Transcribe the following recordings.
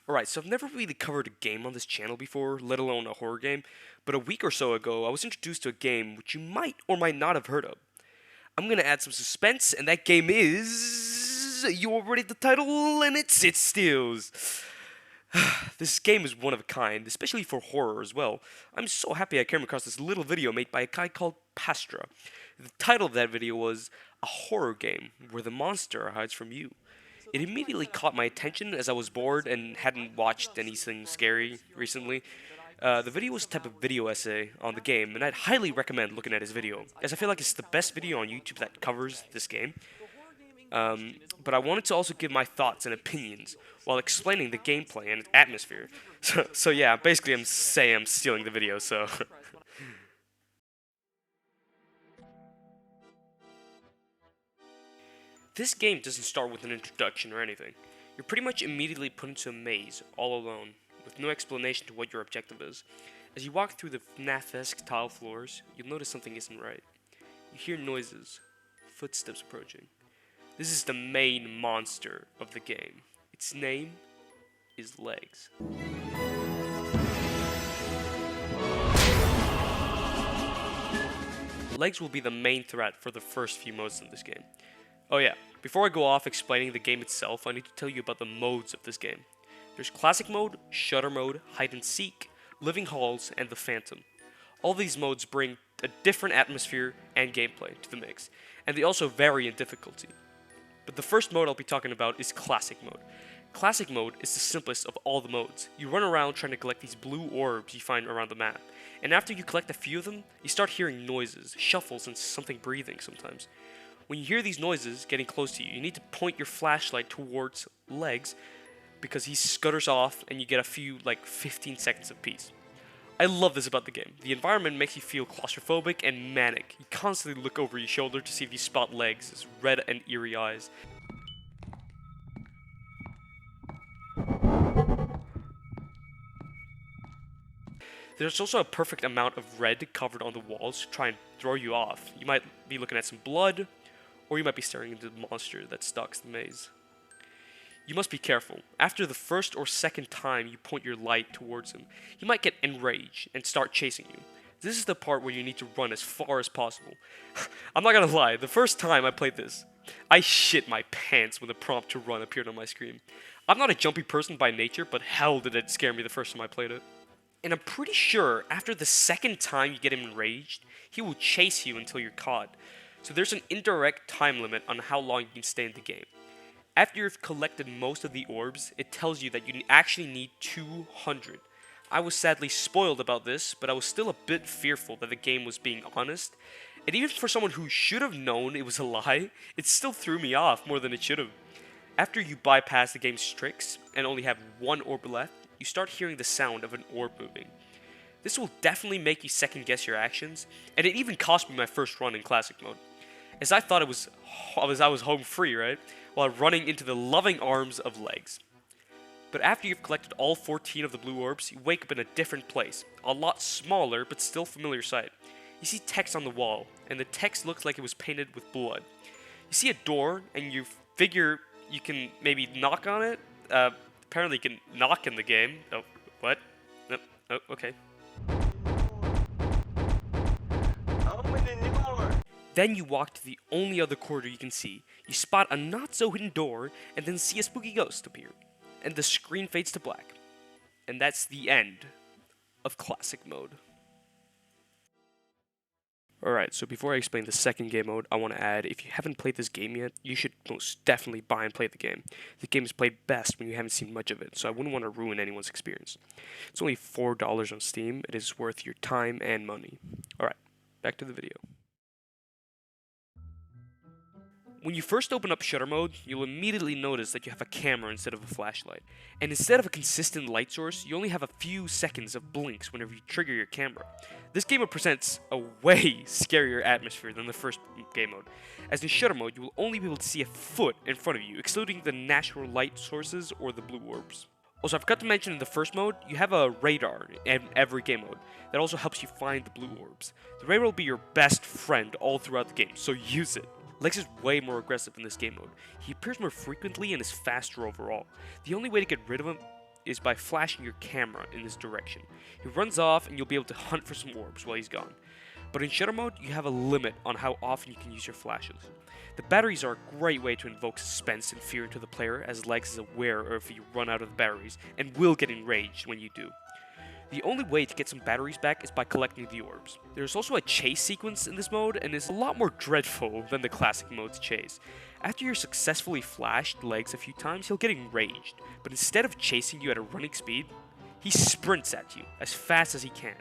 Alright, so I've never really covered a game on this channel before, let alone a horror game, but a week or so ago I was introduced to a game which you might or might not have heard of. I'm gonna add some suspense, and that game is... You already the title, and it's It Steals. This game is one of a kind, especially for horror as well. I'm so happy I came across this little video made by a guy called Pastra. The title of that video was A Horror Game Where the Monster Hides From You. It immediately caught my attention as I was bored and hadn't watched anything scary recently. The video was a type of video essay on the game, and I'd highly recommend looking at his video, as I feel like it's the best video on YouTube that covers this game. But I wanted to also give my thoughts and opinions while explaining the gameplay and its atmosphere. So yeah, basically I'm stealing the video, so... This game doesn't start with an introduction or anything. You're pretty much immediately put into a maze, all alone, with no explanation to what your objective is. As you walk through the FNAF-esque tile floors, you'll notice something isn't right. You hear noises, footsteps approaching. This is the main monster of the game. Its name is Legs. Legs will be the main threat for the first few modes in this game. Oh yeah, before I go off explaining the game itself, I need to tell you about the modes of this game. There's Classic Mode, Shutter Mode, Hide and Seek, Living Halls, and the Phantom. All these modes bring a different atmosphere and gameplay to the mix, and they also vary in difficulty. But the first mode I'll be talking about is Classic Mode. Classic Mode is the simplest of all the modes. You run around trying to collect these blue orbs you find around the map, and after you collect a few of them, you start hearing noises, shuffles, and something breathing sometimes. When you hear these noises getting close to you, you need to point your flashlight towards Legs because he scutters off and you get a few, like 15 seconds of peace. I love this about the game. The environment makes you feel claustrophobic and manic. You constantly look over your shoulder to see if you spot Legs, his red and eerie eyes. There's also a perfect amount of red covered on the walls to try and throw you off. You might be looking at some blood, or you might be staring into the monster that stalks the maze. You must be careful. After the first or second time you point your light towards him, he might get enraged and start chasing you. This is the part where you need to run as far as possible. I'm not gonna lie, the first time I played this, I shit my pants when the prompt to run appeared on my screen. I'm not a jumpy person by nature, but hell did it scare me the first time I played it. And I'm pretty sure after the second time you get him enraged, he will chase you until you're caught. So there's an indirect time limit on how long you can stay in the game. After you've collected most of the orbs, it tells you that you actually need 200. I was sadly spoiled about this, but I was still a bit fearful that the game was being honest. And even for someone who should have known it was a lie, it still threw me off more than it should have. After you bypass the game's tricks and only have one orb left, you start hearing the sound of an orb moving. This will definitely make you second guess your actions, and it even cost me my first run in Classic Mode, as I thought I was home free, right? While running into the loving arms of Legs. But after you've collected all 14 of the blue orbs, you wake up in a different place, a lot smaller but still familiar sight. You see text on the wall, and the text looks like it was painted with blood. You see a door, and you figure you can maybe knock on it. Apparently you can knock in the game. Oh, what? No, oh, okay. Then you walk to the only other corridor you can see. You spot a not-so-hidden door, and then see a spooky ghost appear. And the screen fades to black. And that's the end of Classic Mode. Alright, so before I explain the second game mode, I want to add, if you haven't played this game yet, you should most definitely buy and play the game. The game is played best when you haven't seen much of it, so I wouldn't want to ruin anyone's experience. It's only $4 on Steam. It is worth your time and money. Alright, back to the video. When you first open up Shutter Mode, you'll immediately notice that you have a camera instead of a flashlight. And instead of a consistent light source, you only have a few seconds of blinks whenever you trigger your camera. This game mode presents a way scarier atmosphere than the first game mode. As in Shutter Mode, you will only be able to see a foot in front of you, excluding the natural light sources or the blue orbs. Also, I forgot to mention in the first mode, you have a radar in every game mode that also helps you find the blue orbs. The radar will be your best friend all throughout the game, so use it. Legs is way more aggressive in this game mode. He appears more frequently and is faster overall. The only way to get rid of him is by flashing your camera in this direction. He runs off and you'll be able to hunt for some orbs while he's gone. But in shutter mode, you have a limit on how often you can use your flashes. The batteries are a great way to invoke suspense and fear into the player, as Legs is aware if you run out of the batteries, and will get enraged when you do. The only way to get some batteries back is by collecting the orbs. There's also a chase sequence in this mode, and it's a lot more dreadful than the classic mode's chase. After you're successfully flashed Legs a few times, he'll get enraged, but instead of chasing you at a running speed, he sprints at you as fast as he can.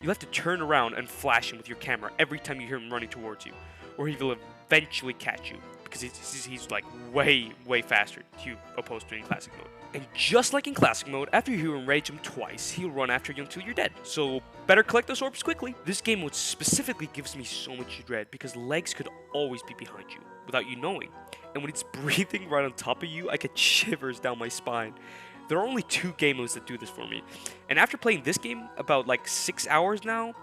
You'll have to turn around and flash him with your camera every time you hear him running towards you, or he will eventually catch you, because he's like way faster to opposed to in classic mode. And just like in classic mode, after you enrage him twice, he'll run after you until you're dead. So better collect those orbs quickly. This game mode specifically gives me so much dread because Legs could always be behind you without you knowing. And when it's breathing right on top of you, I get shivers down my spine. There are only 2 game modes that do this for me. And after playing this game about like 6 hours now,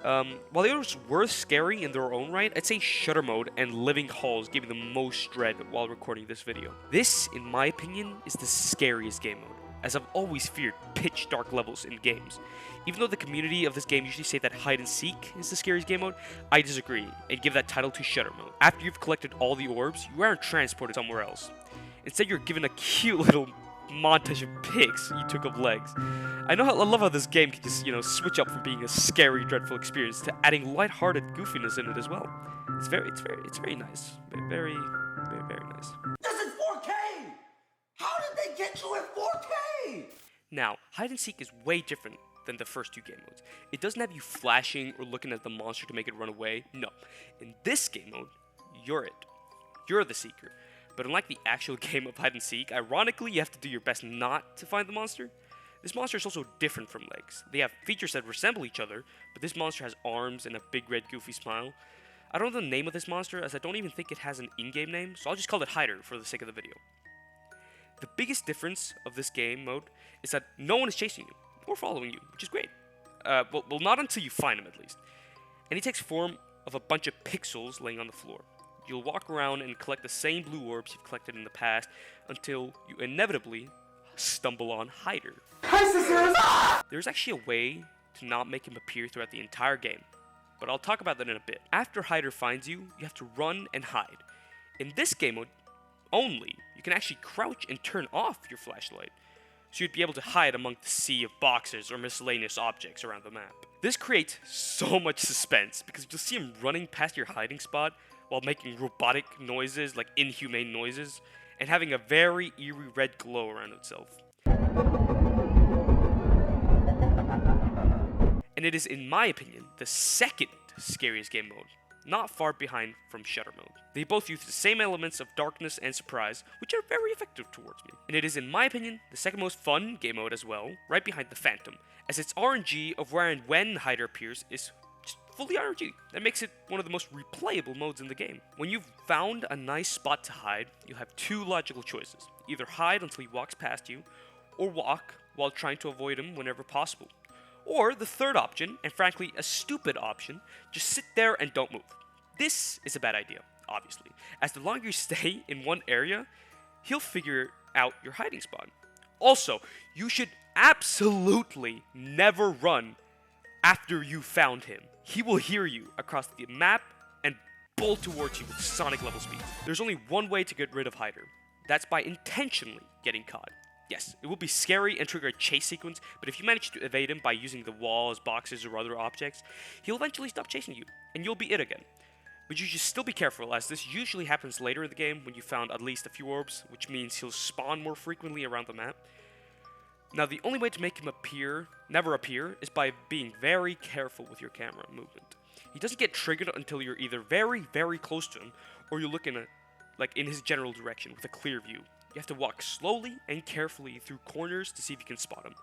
while they were scary in their own right, I'd say Shutter Mode and Living Halls gave me the most dread while recording this video. This, in my opinion, is the scariest game mode, as I've always feared pitch dark levels in games. Even though the community of this game usually say that Hide and Seek is the scariest game mode, I disagree and give that title to Shutter Mode. After you've collected all the orbs, you aren't transported somewhere else. Instead, you're given a cute little montage of pics you took of Legs. I love how this game can just, switch up from being a scary, dreadful experience to adding lighthearted goofiness in it as well. It's very nice. Very nice. This is 4K! How did they get you in 4K? Now, Hide and Seek is way different than the first 2 game modes. It doesn't have you flashing or looking at the monster to make it run away. No. In this game mode, you're it. You're the seeker. But unlike the actual game of Hide and Seek, ironically, you have to do your best not to find the monster. This monster is also different from Legs. They have features that resemble each other, but this monster has arms and a big red goofy smile. I don't know the name of this monster, as I don't even think it has an in-game name, so I'll just call it Hider for the sake of the video. The biggest difference of this game mode is that no one is chasing you, or following you, which is great. Well, not until you find him, at least. And he takes form of a bunch of pixels laying on the floor. You'll walk around and collect the same blue orbs you've collected in the past until you inevitably stumble on Hider. Hi, sisters! There's actually a way to not make him appear throughout the entire game, but I'll talk about that in a bit. After Hider finds you, you have to run and hide. In this game mode only, you can actually crouch and turn off your flashlight, so you'd be able to hide among the sea of boxes or miscellaneous objects around the map. This creates so much suspense, because you'll see him running past your hiding spot while making robotic noises, like inhumane noises, and having a very eerie red glow around itself. And it is, in my opinion, the second scariest game mode, not far behind from Shutter Mode. They both use the same elements of darkness and surprise, which are very effective towards me. And it is, in my opinion, the second most fun game mode as well, right behind the Phantom, as its RNG of where and when Hider appears is just fully RNG. That makes it one of the most replayable modes in the game. When you've found a nice spot to hide, you'll have 2 logical choices. Either hide until he walks past you, or walk while trying to avoid him whenever possible. Or the third option, and frankly a stupid option, just sit there and don't move. This is a bad idea, obviously, as the longer you stay in one area, he'll figure out your hiding spot. Also, you should absolutely never run after you found him. He will hear you across the map and bolt towards you with Sonic level speed. There's only one way to get rid of Hider. That's by intentionally getting caught. Yes, it will be scary and trigger a chase sequence, but if you manage to evade him by using the walls, boxes, or other objects, he'll eventually stop chasing you, and you'll be it again. But you should still be careful, as this usually happens later in the game when you found at least a few orbs, which means he'll spawn more frequently around the map. Now, the only way to make him never appear, is by being very careful with your camera movement. He doesn't get triggered until you're either very, very close to him, or you're looking in his general direction with a clear view. You have to walk slowly and carefully through corners to see if you can spot him.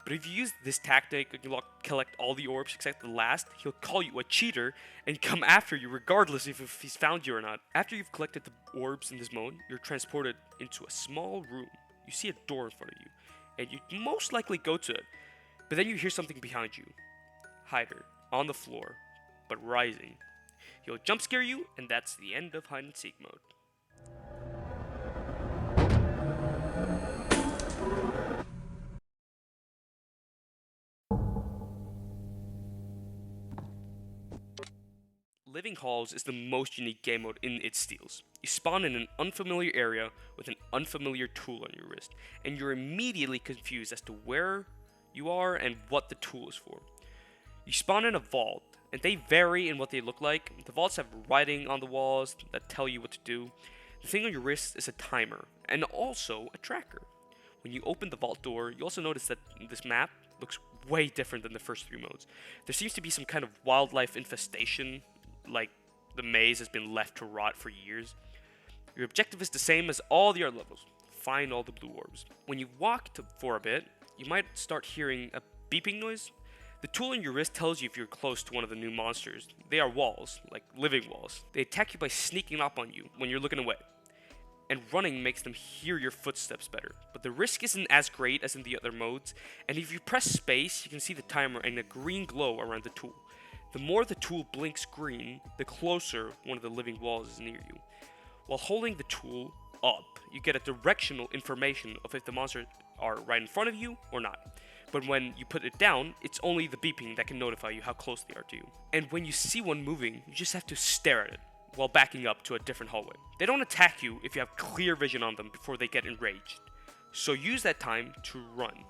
But if you use this tactic and you collect all the orbs except the last, he'll call you a cheater and come after you regardless if he's found you or not. After you've collected the orbs in this mode, you're transported into a small room. You see a door in front of you, and you most likely go to it. But then you hear something behind you. Hider, on the floor, but rising. He'll jump scare you, and that's the end of Hide and Seek mode. Living Halls is the most unique game mode in its steals. You spawn in an unfamiliar area with an unfamiliar tool on your wrist, and you're immediately confused as to where you are and what the tool is for. You spawn in a vault, and they vary in what they look like. The vaults have writing on the walls that tell you what to do. The thing on your wrist is a timer, and also a tracker. When you open the vault door, you also notice that this map looks way different than the first 3 modes. There seems to be some kind of wildlife infestation, like the maze has been left to rot for years. Your objective is the same as all the other levels: find all the blue orbs. When you walk for a bit, you might start hearing a beeping noise. The tool on your wrist tells you if you're close to one of the new monsters. They are walls, like living walls. They attack you by sneaking up on you when you're looking away, and running makes them hear your footsteps better. But the risk isn't as great as in the other modes, and if you press space, you can see the timer and a green glow around the tool. The more the tool blinks green, the closer one of the living walls is near you. While holding the tool up, you get a directional information of if the monsters are right in front of you or not. But when you put it down, it's only the beeping that can notify you how close they are to you. And when you see one moving, you just have to stare at it while backing up to a different hallway. They don't attack you if you have clear vision on them before they get enraged, so use that time to run.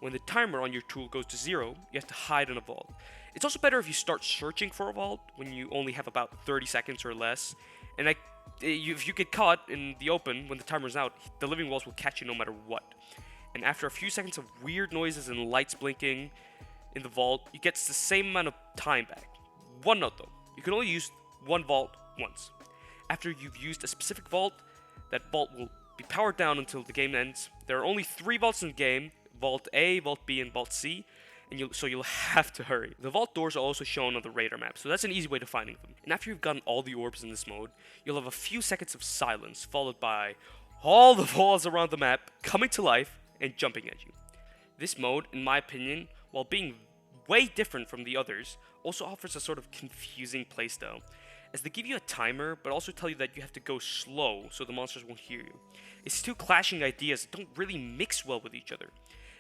When the timer on your tool goes to 0, you have to hide in a vault. It's also better if you start searching for a vault when you only have about 30 seconds or less, and if you get caught in the open when the timer's out, the living walls will catch you no matter what. And after a few seconds of weird noises and lights blinking in the vault, you get the same amount of time back. One note though, you can only use one vault once. After you've used a specific vault, that vault will be powered down until the game ends. There are only 3 vaults in the game: Vault A, Vault B, and Vault C, and so you'll have to hurry. The vault doors are also shown on the radar map, so that's an easy way to finding them. And after you've gotten all the orbs in this mode, you'll have a few seconds of silence, followed by all the walls around the map coming to life and jumping at you. This mode, in my opinion, while being way different from the others, also offers a sort of confusing playstyle, as they give you a timer, but also tell you that you have to go slow so the monsters won't hear you. It's 2 clashing ideas that don't really mix well with each other,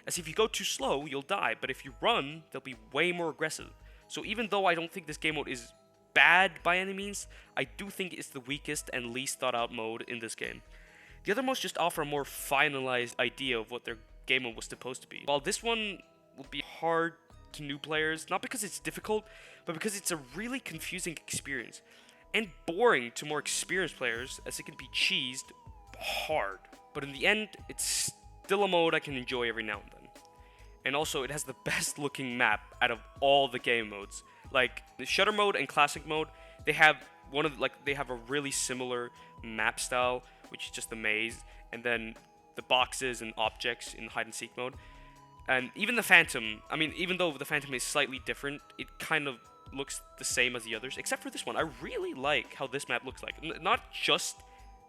as if you go too slow, you'll die, but if you run, they'll be way more aggressive. So even though I don't think this game mode is bad by any means, I do think it's the weakest and least thought out mode in this game. The other modes just offer a more finalized idea of what their game mode was supposed to be. While this one will be hard to new players, not because it's difficult, but because it's a really confusing experience, and boring to more experienced players, as it can be cheesed hard. But in the end, it's still a mode I can enjoy every now and then. And also, it has the best looking map out of all the game modes. Like the Shutter mode and Classic mode, they have a really similar map style, which is just the maze, and then the boxes and objects in hide and seek mode. And even the Phantom, even though the Phantom is slightly different, it kind of looks the same as the others, except for this one. I really like how this map looks like. Not just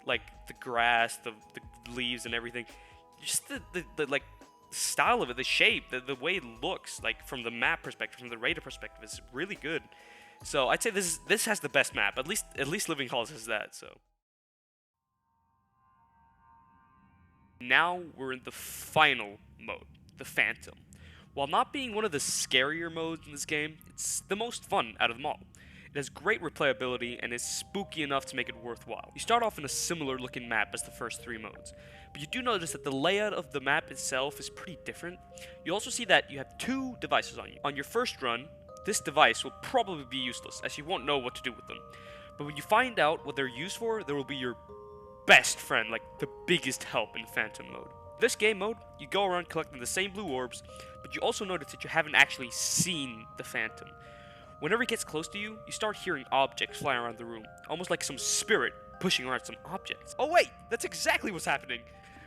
like the grass, the leaves and everything, just the like style of it, the shape, the way it looks, like from the map perspective, from the radar perspective, is really good. So I'd say this has the best map. At least Living Halls has that. So now we're in the final mode, the Phantom. While not being one of the scarier modes in this game, it's the most fun out of them all. It has great replayability and is spooky enough to make it worthwhile. You start off in a similar looking map as the first 3 modes, but you do notice that the layout of the map itself is pretty different. You also see that you have 2 devices on you. On your first run, this device will probably be useless, as you won't know what to do with them. But when you find out what they're used for, they will be your best friend, like the biggest help in Phantom mode. This game mode, you go around collecting the same blue orbs, but you also notice that you haven't actually seen the Phantom. Whenever it gets close to you, you start hearing objects flying around the room, almost like some spirit pushing around some objects. Oh wait, that's exactly what's happening!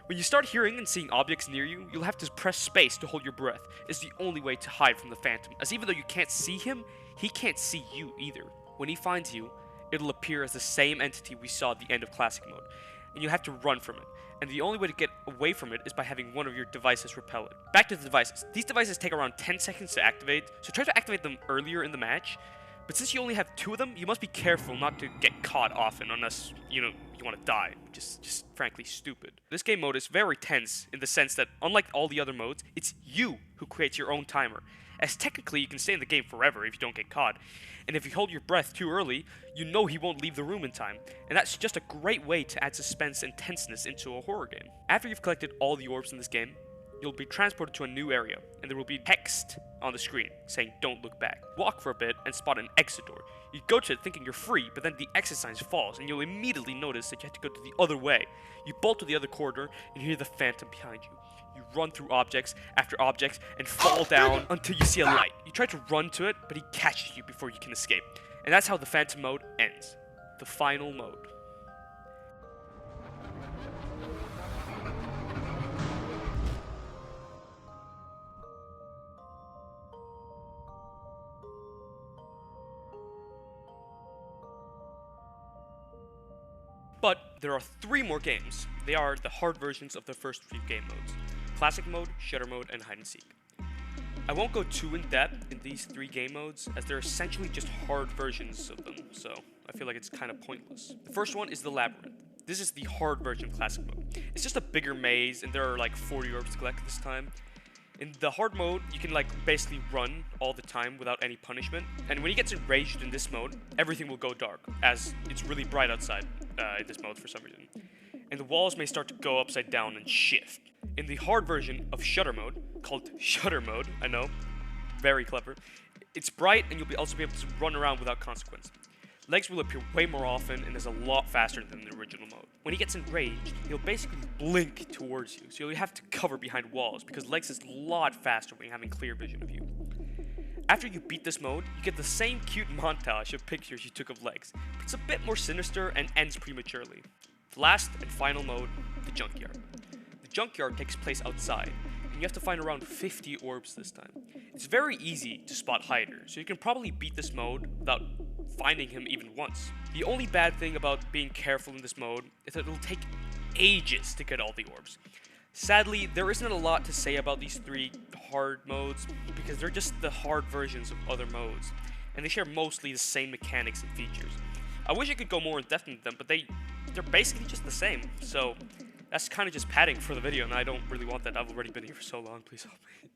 When you start hearing and seeing objects near you, you'll have to press space to hold your breath. It's the only way to hide from the Phantom, as even though you can't see him, he can't see you either. When he finds you, it'll appear as the same entity we saw at the end of Classic mode, and you have to run from it. And the only way to get away from it is by having one of your devices repel it. Back to the devices. These devices take around 10 seconds to activate, so try to activate them earlier in the match. But since you only have 2 of them, you must be careful not to get caught often, unless, you you want to die, which is just frankly stupid. This game mode is very tense in the sense that, unlike all the other modes, it's you who creates your own timer, as technically you can stay in the game forever if you don't get caught, and if you hold your breath too early, you know he won't leave the room in time, and that's just a great way to add suspense and tenseness into a horror game. After you've collected all the orbs in this game, you'll be transported to a new area, and there will be text on the screen saying don't look back. Walk for a bit and spot an exit door. You go to it thinking you're free, but then the exit sign falls, and you'll immediately notice that you have to go to the other way. You bolt to the other corridor, and you hear the phantom behind you. You run through objects after objects and fall down until you see a light. You try to run to it, but he catches you before you can escape. And that's how the phantom mode ends. The final mode. But there are 3 more games. They are the hard versions of the first 3 game modes: Classic Mode, Shutter Mode, and Hide and Seek. I won't go too in depth in these 3 game modes, as they're essentially just hard versions of them, so I feel like it's kind of pointless. The first one is the Labyrinth. This is the hard version of Classic Mode. It's just a bigger maze, and there are like 40 orbs to collect this time. In the hard mode, you can like basically run all the time without any punishment, and when he gets enraged in this mode, everything will go dark, as it's really bright outside in this mode for some reason. And the walls may start to go upside down and shift. In the hard version of Shutter Mode, called Shutter Mode, I know, very clever, it's bright and you'll also be able to run around without consequence. Legs will appear way more often and is a lot faster than the original mode. When he gets enraged, he'll basically blink towards you, so you'll have to cover behind walls, because Legs is a lot faster when you're having clear vision of you. After you beat this mode, you get the same cute montage of pictures you took of Legs, but it's a bit more sinister and ends prematurely. The last and final mode, the Junkyard. The Junkyard takes place outside, and you have to find around 50 orbs this time. It's very easy to spot Hyder, so you can probably beat this mode without finding him even once. The only bad thing about being careful in this mode is that it'll take ages to get all the orbs. Sadly, there isn't a lot to say about these 3 hard modes, because they're just the hard versions of other modes, and they share mostly the same mechanics and features. I wish I could go more in depth into them, but they're basically just the same, so that's kind of just padding for the video, and I don't really want that. I've already been here for so long, please help me.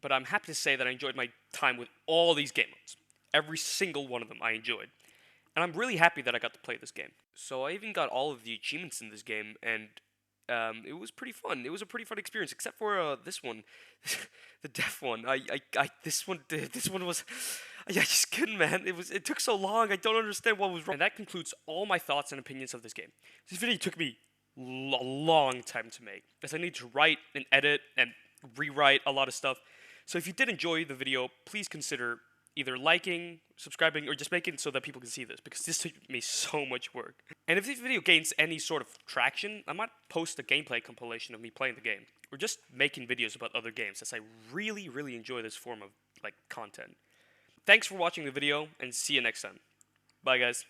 But I'm happy to say that I enjoyed my time with all these game modes. Every single one of them I enjoyed. And I'm really happy that I got to play this game. So I even got all of the achievements in this game, and it was pretty fun. It was a pretty fun experience, except for this one, the death one. This one was, I just couldn't, man. It took so long. I don't understand what was wrong. And that concludes all my thoughts and opinions of this game. This video took me a long time to make, as I need to write and edit and rewrite a lot of stuff. So if you did enjoy the video, please consider either liking, subscribing, or just making it so that people can see this, because this took me so much work. And if this video gains any sort of traction, I might post a gameplay compilation of me playing the game, or just making videos about other games, as I really, really enjoy this form of content. Thanks for watching the video, and see you next time. Bye, guys.